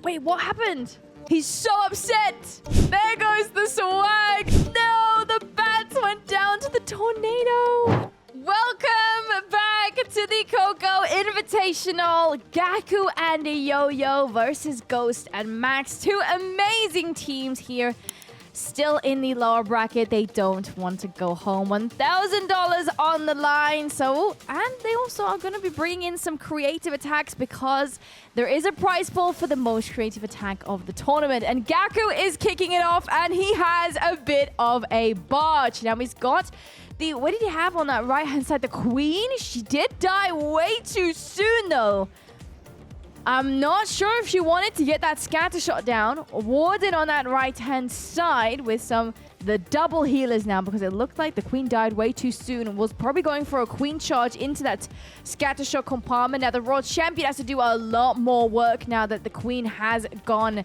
Wait, what happened? He's so upset. There goes the swag. No, the bats went down to the tornado. Welcome back to the Coco Invitational. GAKU and Yo-Yo versus Ghost and Max. Two amazing teams here. Still in the lower bracket. They don't want to go home. $1,000 on the line. And they also are going to be bringing in some creative attacks because there is a prize pool for the most creative attack of the tournament. And GAKU is kicking it off, and he has a bit of a barge. Now he's got what did he have on that right-hand side? The queen? She did die way too soon, though. I'm not sure if she wanted to get that scatter shot down. Warden on that right-hand side with the double healers now, because it looked like the queen died way too soon and was probably going for a queen charge into that scatter shot compartment. Now the world champion has to do a lot more work now that the queen has gone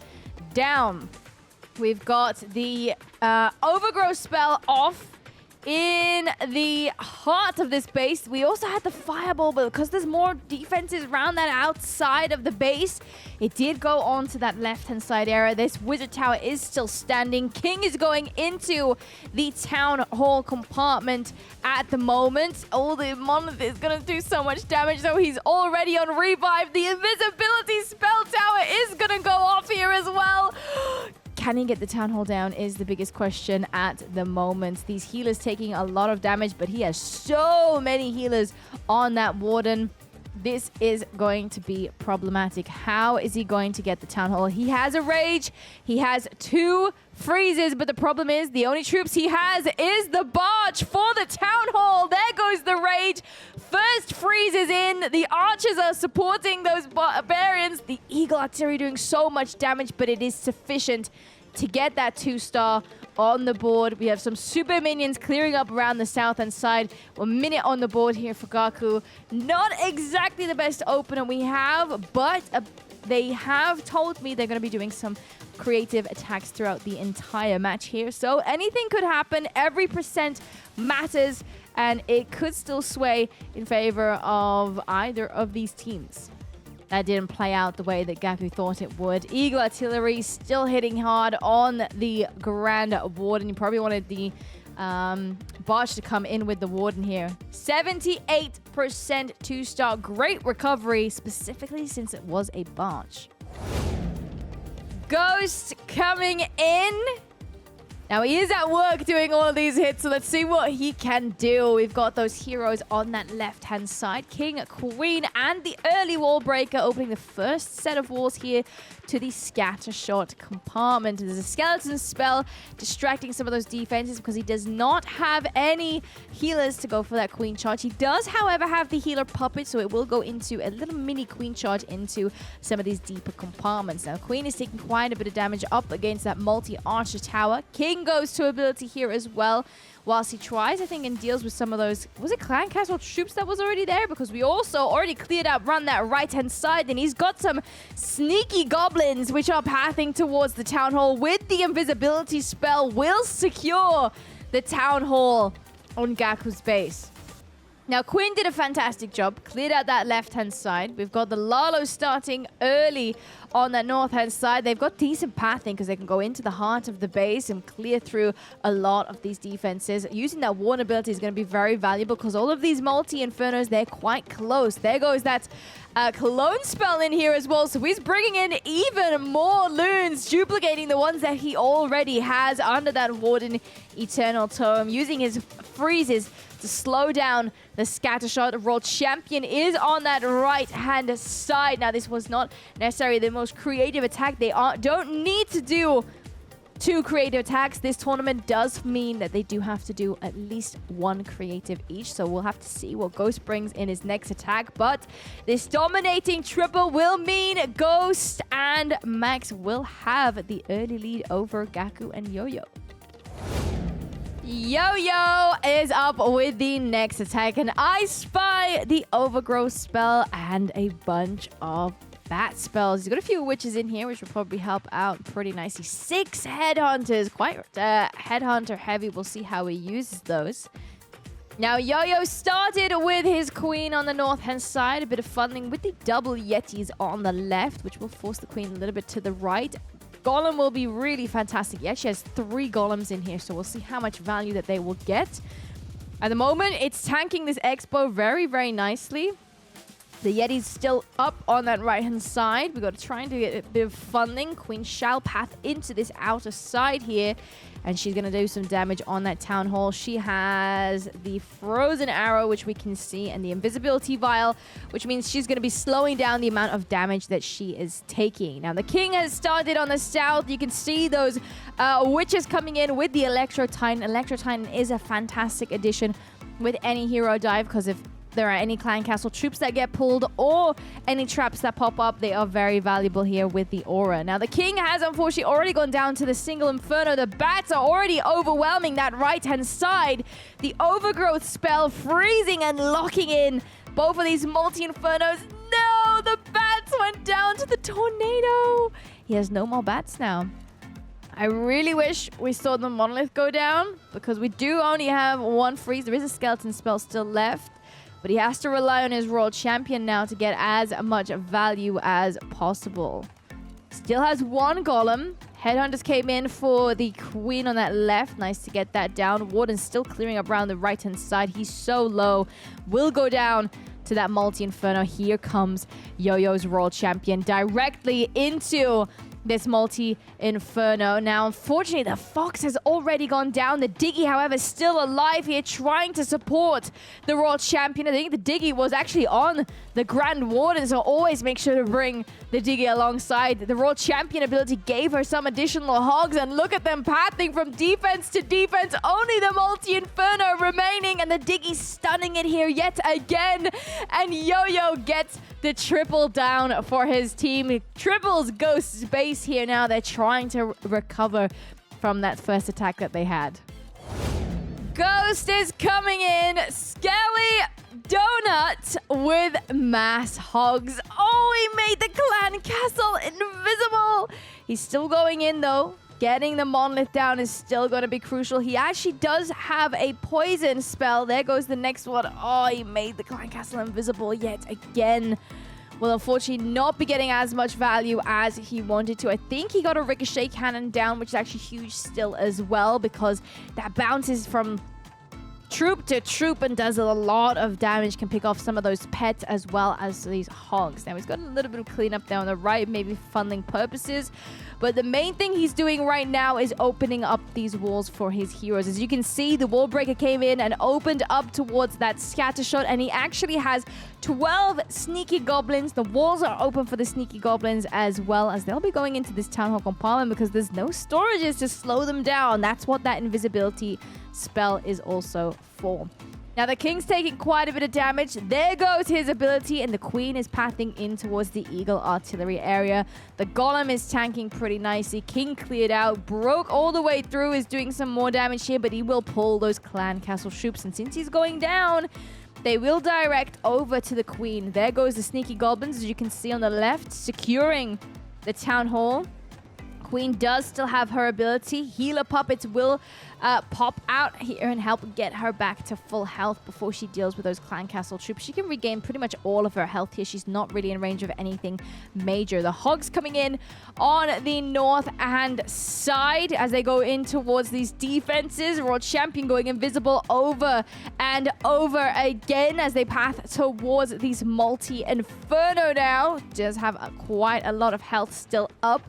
down. We've got the overgrowth spell off in the heart of this base. We also had the fireball, but because there's more defenses around that outside of the base, it did go on to that left-hand side area. This wizard tower is still standing. King is going into the town hall compartment at the moment. Oh, the monolith is going to do so much damage, though. He's already on revive. The invisibility spell tower is going to go off here as well. Can he get the town hall down is the biggest question at the moment. These healers taking a lot of damage, but he has so many healers on that warden. This is going to be problematic. How is he going to get the town hall? He has a rage. He has 2 freezes, but the problem is the only troops he has is the barge for the town hall. There goes the rage. First freeze is in. The archers are supporting those barbarians. The eagle artillery doing so much damage, but it is sufficient to get that 2-star on the board. We have some super minions clearing up around the south-end side. 1 minute on the board here for GAKU. Not exactly the best opener we have, but they have told me they're going to be doing some creative attacks throughout the entire match here. So anything could happen. Every percent matters, and it could still sway in favor of either of these teams. That didn't play out the way that GAKU thought it would. Eagle artillery still hitting hard on the Grand Warden. You probably wanted the barge to come in with the Warden here. 78% 2-star. Great recovery, specifically since it was a barge. Ghost coming in. Now, he is at work doing all of these hits, so let's see what he can do. We've got those heroes on that left-hand side. King, Queen, and the early wall breaker opening the first set of walls here to the scatter shot compartment. There's a skeleton spell distracting some of those defenses because he does not have any healers to go for that queen charge. He does, however, have the healer puppet, so it will go into a little mini queen charge into some of these deeper compartments. Now, Queen is taking quite a bit of damage up against that multi-archer tower. King goes to ability here as well, whilst he tries, I think, and deals with some of those, was it clan castle troops that was already there? Because we also already cleared out run that right-hand side, and he's got some sneaky goblins which are pathing towards the town hall with the invisibility spell. Will secure the town hall on GAKU's base. Now, Quinn did a fantastic job, cleared out that left-hand side. We've got the Lalo starting early on that north-hand side. They've got decent pathing because they can go into the heart of the base and clear through a lot of these defenses. Using that warn ability is going to be very valuable because all of these multi-infernos, they're quite close. There goes that cologne spell in here as well. So he's bringing in even more loons, duplicating the ones that he already has under that Warden Eternal Tome, using his freezes to slow down the scatter shot. The world champion is on that right-hand side. Now, this was not necessarily the most creative attack. They don't need to do 2 creative attacks. This tournament does mean that they do have to do at least 1 creative each. So we'll have to see what Ghost brings in his next attack. But this dominating triple will mean Ghost and Max will have the early lead over GAKU and Yo-Yo. Yo-Yo is up with the next attack, and I spy the overgrowth spell and a bunch of bat spells. He's got a few witches in here, which will probably help out pretty nicely. 6 headhunters, quite headhunter heavy. We'll see how he uses those. Now, Yo-Yo started with his queen on the north-hand side. A bit of funneling with the double Yetis on the left, which will force the queen a little bit to the right. Golem will be really fantastic. He actually has 3 golems in here, so we'll see how much value that they will get. At the moment, it's tanking this Expo very, very nicely. The Yeti's still up on that right-hand side. We've got to try and do a bit of funneling. Queen shall path into this outer side here. And she's going to do some damage on that Town Hall. She has the Frozen Arrow, which we can see, and the Invisibility Vial, which means she's going to be slowing down the amount of damage that she is taking. Now, the King has started on the south. You can see those witches coming in with the Electro Titan. Electro Titan is a fantastic addition with any hero dive, because if there are any clan castle troops that get pulled or any traps that pop up, they are very valuable here with the aura. Now, the King has unfortunately already gone down to the single Inferno. The bats are already overwhelming that right-hand side. The Overgrowth spell freezing and locking in both of these multi-Infernos. No, the bats went down to the tornado. He has no more bats now. I really wish we saw the Monolith go down, because we do only have 1 freeze. There is a skeleton spell still left. But he has to rely on his Royal Champion now to get as much value as possible. Still has 1 Golem. Headhunters came in for the Queen on that left. Nice to get that down. Warden's still clearing up around the right-hand side. He's so low. Will go down to that multi-Inferno. Here comes Yo-Yo's Royal Champion directly into this multi-Inferno. Now, unfortunately, the Fox has already gone down. The Diggy, however, is still alive here, trying to support the Royal Champion. I think the Diggy was actually on the Grand Warden, so always make sure to bring the Diggy alongside. The Royal Champion ability gave her some additional hogs, and look at them pathing from defense to defense. Only the multi-Inferno remaining, and the Diggy stunning it here yet again. And Yo-Yo gets the triple down for his team. Triples Ghost's base here now. They're trying to recover from that first attack that they had. Ghost is coming in. Skelly Donut with mass hogs. Oh, he made the clan castle invisible. He's still going in though. Getting the Monolith down is still going to be crucial. He actually does have a poison spell. There goes the next one. Oh, he made the clan castle invisible yet again. Will unfortunately not be getting as much value as he wanted to. I think he got a ricochet cannon down, which is actually huge still as well, because that bounces from troop to troop and does a lot of damage. Can pick off some of those pets as well as these hogs. Now, he's got a little bit of cleanup there on the right, maybe funneling purposes. But the main thing he's doing right now is opening up these walls for his heroes. As you can see, the wall breaker came in and opened up towards that scatter shot, and he actually has 12 sneaky goblins. The walls are open for the sneaky goblins as well, as they'll be going into this Town Hall compartment because there's no storages to slow them down. That's what that invisibility spell is also for. Now, the King's taking quite a bit of damage. There goes his ability, and the Queen is pathing in towards the Eagle artillery area. The Golem is tanking pretty nicely. King cleared out, broke all the way through, is doing some more damage here, but he will pull those clan castle troops, and since he's going down, they will direct over to the Queen. There goes the sneaky goblins, as you can see on the left, securing the Town Hall. Queen does still have her ability. Healer puppets will pop out here and help get her back to full health before she deals with those clan castle troops. She can regain pretty much all of her health here. She's not really in range of anything major. The hogs coming in on the north hand side as they go in towards these defenses. Royal Champion going invisible over and over again as they path towards these multi-Inferno now. Does have quite a lot of health still up.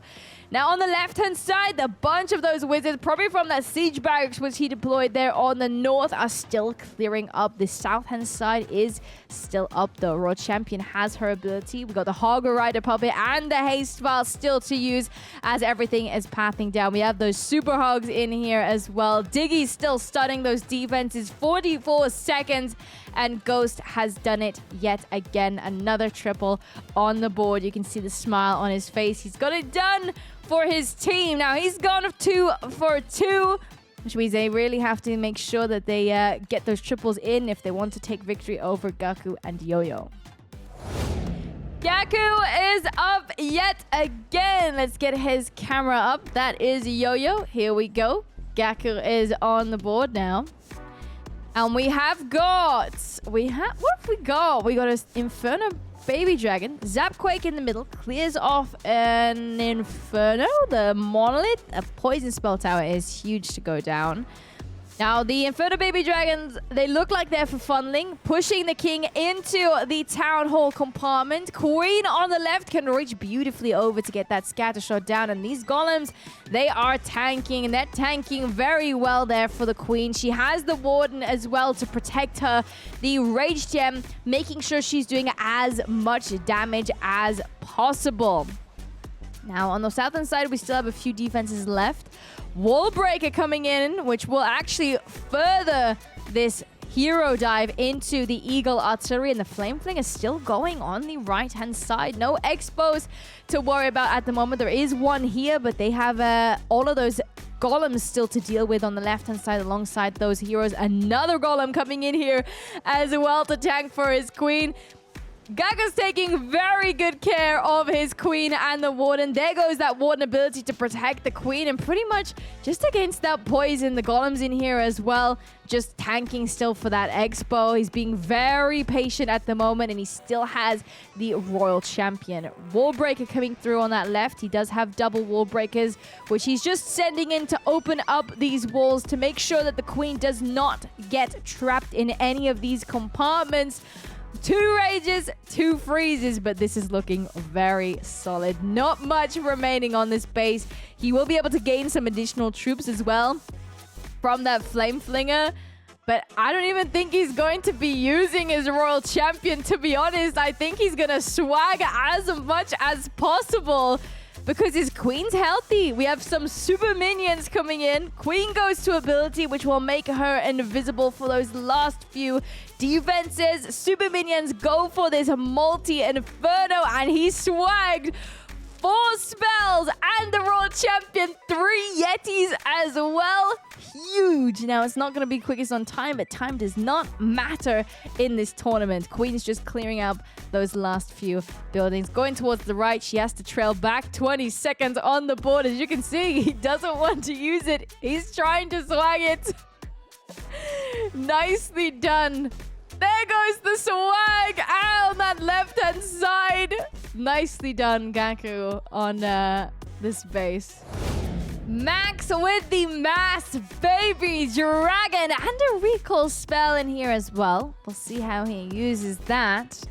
Now, on the left-hand side, the bunch of those wizards, probably from that siege barracks which he deployed there on the north, are still clearing up. The south-hand side is still up, though. Royal Champion has her ability. We got the Hog Rider puppet and the haste spell still to use as everything is pathing down. We have those super hogs in here as well. Diggy's still stunning those defenses. 44 seconds, and Ghost has done it yet again. Another triple on the board. You can see the smile on his face. He's got it done for his team. Now, he's gone 2 for 2, which means they really have to make sure that they get those triples in if they want to take victory over GAKU and Yo-Yo. GAKU is up yet again. Let's get his camera up. That is Yo-Yo. Here we go. GAKU is on the board now. And what have we got? We got an Inferno Baby Dragon. Zapquake in the middle. Clears off an Inferno. The Monolith. A Poison Spell Tower is huge to go down. Now, the Inferno Baby Dragons, they look like they're for funneling, pushing the king into the Town Hall compartment. Queen on the left can reach beautifully over to get that scatter shot down. And these golems, they are tanking, and they're tanking very well there for the queen. She has the warden as well to protect her. The rage gem, making sure she's doing as much damage as possible. Now, on the southern side, we still have a few defenses left. Wall Breaker coming in, which will actually further this hero dive into the Eagle Artillery, and the Flame Fling is still going on the right-hand side. No expos to worry about at the moment. There is one here, but they have all of those golems still to deal with on the left-hand side alongside those heroes. Another golem coming in here as well to tank for his queen. GAKU's taking very good care of his queen and the warden. There goes that warden ability to protect the queen, and pretty much just against that poison. The golem's in here as well, just tanking still for that expo. He's being very patient at the moment, and he still has the royal champion. Wall breaker coming through on that left. He does have double wall breakers, which he's just sending in to open up these walls to make sure that the queen does not get trapped in any of these compartments. 2 rages, 2 freezes, but this is looking very solid. Not much remaining on this base. He will be able to gain some additional troops as well from that Flame Flinger, but I don't even think he's going to be using his royal champion, to be honest. I think he's going to swag as much as possible because his queen's healthy. We have some super minions coming in. Queen goes to ability, which will make her invisible for those last few defenses. Super minions go for this multi-inferno, and he swagged 4 spells and the royal champion, 3 yetis as well. Huge. Now, it's not going to be quickest on time, but time does not matter in this tournament. Queen's just clearing up those last few buildings. Going towards the right, she has to trail back 20 seconds on the board. As you can see, he doesn't want to use it. He's trying to swag it. Nicely done. There goes the swag out on that left-hand side. Nicely done, GAKU, on this base. Max with the mass baby dragon and a recall spell in here as well. We'll see how he uses that.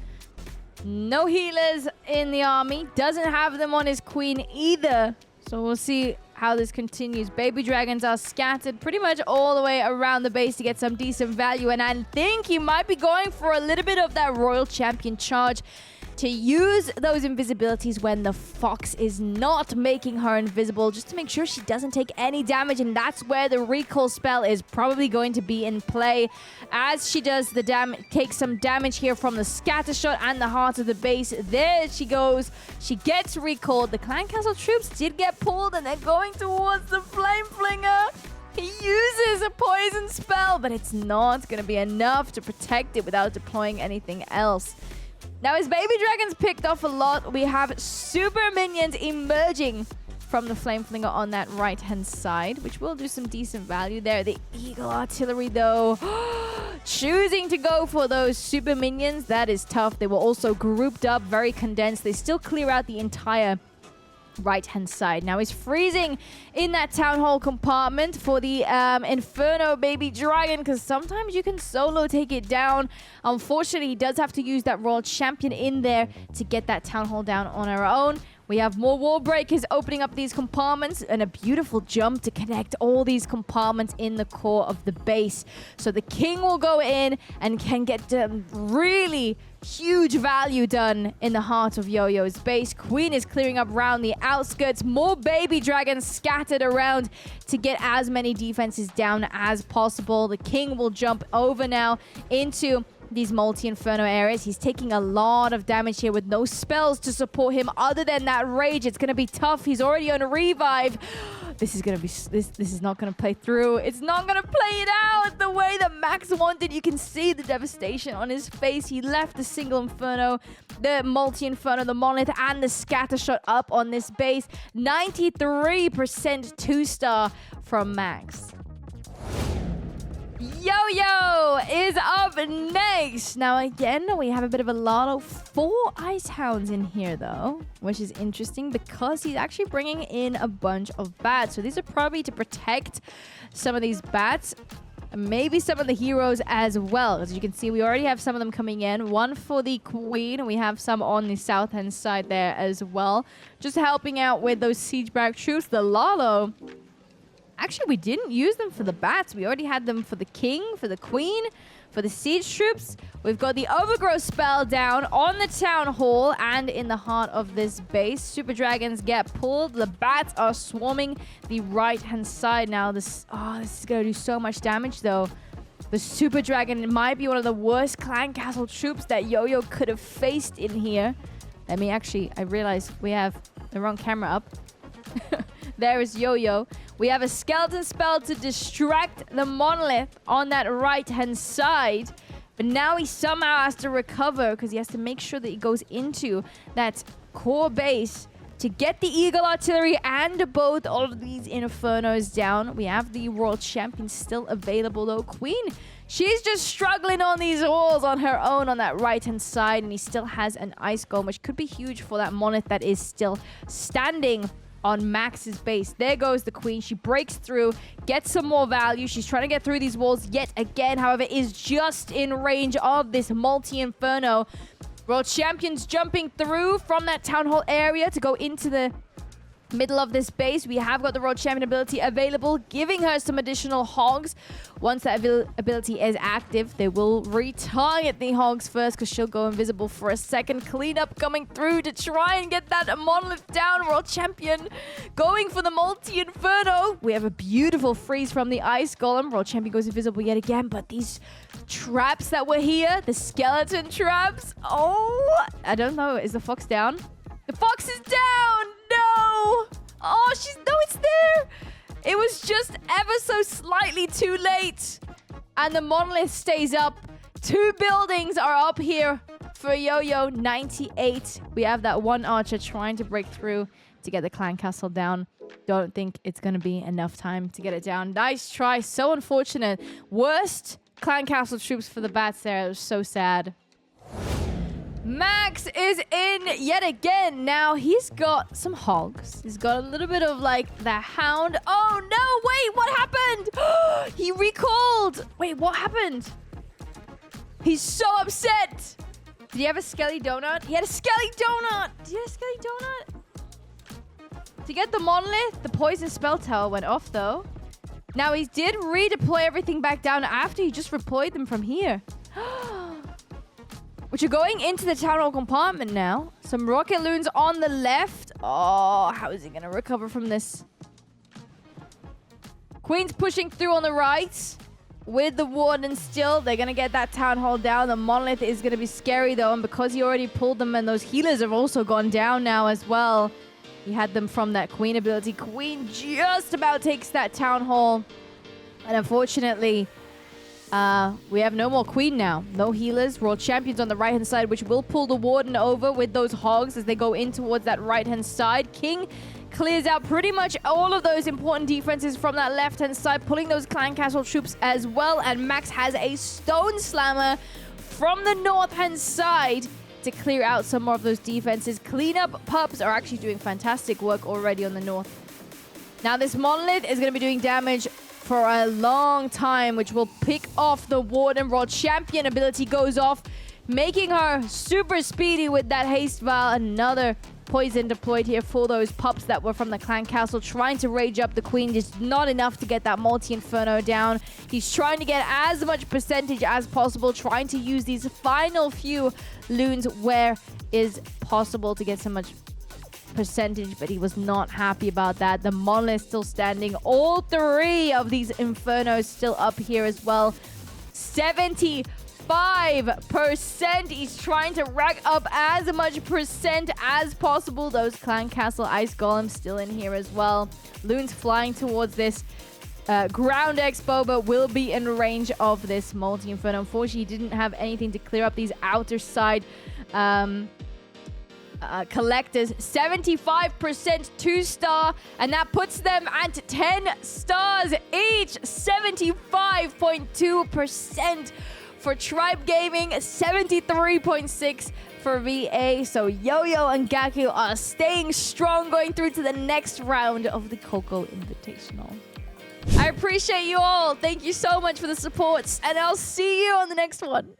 No healers in the army. Doesn't have them on his queen either. So we'll see how this continues. Baby dragons are scattered pretty much all the way around the base to get some decent value. And I think he might be going for a little bit of that royal champion charge to use those invisibilities when the fox is not making her invisible, just to make sure she doesn't take any damage. And that's where the recall spell is probably going to be in play, as she does the take some damage here from the scatter shot and the heart of the base. There she goes. She gets recalled. The clan castle troops did get pulled, and they're going towards the flame flinger. He uses a poison spell, but it's not going to be enough to protect it without deploying anything else. Now, his baby dragon's picked off a lot. We have super minions emerging from the flame flinger on that right-hand side, which will do some decent value there. The eagle artillery, though, choosing to go for those super minions. That is tough. They were also grouped up, very condensed. They still clear out the entire right-hand side. Now he's freezing in that town hall compartment for the Inferno baby dragon, because sometimes you can solo take it down. Unfortunately, he does have to use that royal champion in there to get that town hall down on our own. We have more wall breakers opening up these compartments, and a beautiful jump to connect all these compartments in the core of the base. So the king will go in and can get really huge value done in the heart of Yo-Yo's base. Queen is clearing up around the outskirts. More baby dragons scattered around to get as many defenses down as possible. The king will jump over now into these multi-inferno areas. He's taking a lot of damage here with no spells to support him other than that rage. It's going to be tough. He's already on a revive. This is going to be this is not going to play through. It's not going to play it out the way that Max wanted. You can see the devastation on his face. He left the single inferno, the multi-inferno, the monolith, and the scatter shot up on this base. 93% 2-star from Max. Yo Yo-Yo is up next. Now, again, we have a bit of a lot of 4 Ice Hounds in here, though, which is interesting because he's actually bringing in a bunch of bats. So these are probably to protect some of these bats, maybe some of the heroes as well. As you can see, we already have some of them coming in. One for the Queen. We have some on the south-hand side there as well. Just helping out with those siege barrack troops. The Lalo... Actually, we didn't use them for the bats. We already had them for the king, for the queen, for the siege troops. We've got the overgrowth spell down on the town hall and in the heart of this base. Super dragons get pulled. The bats are swarming the right-hand side now. This is going to do so much damage, though. The super dragon might be one of the worst clan castle troops that Yo-Yo could have faced in here. I realized we have the wrong camera up. There is Yo-Yo. We have a skeleton spell to distract the monolith on that right-hand side. But now he somehow has to recover because he has to make sure that he goes into that core base to get the Eagle Artillery and both of these Infernos down. We have the World Champion still available, though. Queen, she's just struggling on these walls on her own on that right-hand side. And he still has an Ice Golem, which could be huge for that monolith that is still standing on Max's base. There goes the Queen. She breaks through, gets some more value. She's trying to get through these walls yet again. However, is just in range of this multi-inferno. World Champion's jumping through from that Town Hall area to go into the middle of this base. We have got the World Champion ability available, giving her some additional hogs. Once that ability is active, they will retarget the hogs first because she'll go invisible for a second. Cleanup coming through to try and get that monolith down. World Champion going for the multi-inferno. We have a beautiful freeze from the Ice Golem. World Champion goes invisible yet again, but these traps that were here, the skeleton traps. Oh, I don't know. Is the fox down? The fox is down! No! Oh, it's there! It was just ever so slightly too late. And the monolith stays up. 2 buildings are up here for Yo-Yo. 98. We have that one archer trying to break through to get the clan castle down. Don't think it's going to be enough time to get it down. Nice try. So unfortunate. Worst clan castle troops for the bats there. It was so sad. Max is in yet again. Now, he's got some hogs. He's got a little bit of, like, the hound. Oh, no, wait, what happened? He recalled. Wait, what happened? He's so upset. Did he have a skelly donut? He had a skelly donut. Did he have a skelly donut? To get the monolith, the poison spell tower went off, though. Now, he did redeploy everything back down after he just redeployed them from here. Which are going into the Town Hall compartment now. Some rocket loons on the left. Oh, how is he going to recover from this? Queen's pushing through on the right. With the warden still. They're going to get that Town Hall down. The monolith is going to be scary, though. And because he already pulled them and those healers have also gone down now as well. He had them from that Queen ability. Queen just about takes that Town Hall. And unfortunately... we have no more Queen now. No healers. World Champions on the right-hand side, which will pull the Warden over with those hogs as they go in towards that right-hand side. King clears out pretty much all of those important defenses from that left-hand side, pulling those clan castle troops as well. And Max has a stone slammer from the north-hand side to clear out some more of those defenses. Cleanup pups are actually doing fantastic work already on the north. Now, this monolith is going to be doing damage for a long time, which will pick off the Warden. World Champion ability goes off, making her super speedy with that haste vial. Another poison deployed here for those pups that were from the clan castle, trying to rage up the Queen. Just not enough to get that multi-inferno down. He's trying to get as much percentage as possible, trying to use these final few loons where is possible to get so much percentage, but he was not happy about that. The monolith still standing. All 3 of these infernos still up here as well. 75%. He's trying to rack up as much percent as possible. Those clan castle ice golems still in here as well. Loons flying towards this ground expo, but will be in range of this multi-inferno. Unfortunately, he didn't have anything to clear up these outer side Collectors, 75% 2-star, and that puts them at 10 stars each. 75.2% for Tribe Gaming, 73.6% for VA. So Yo-Yo and GAKU are staying strong, going through to the next round of the Coco Invitational. I appreciate you all. Thank you so much for the support, and I'll see you on the next one.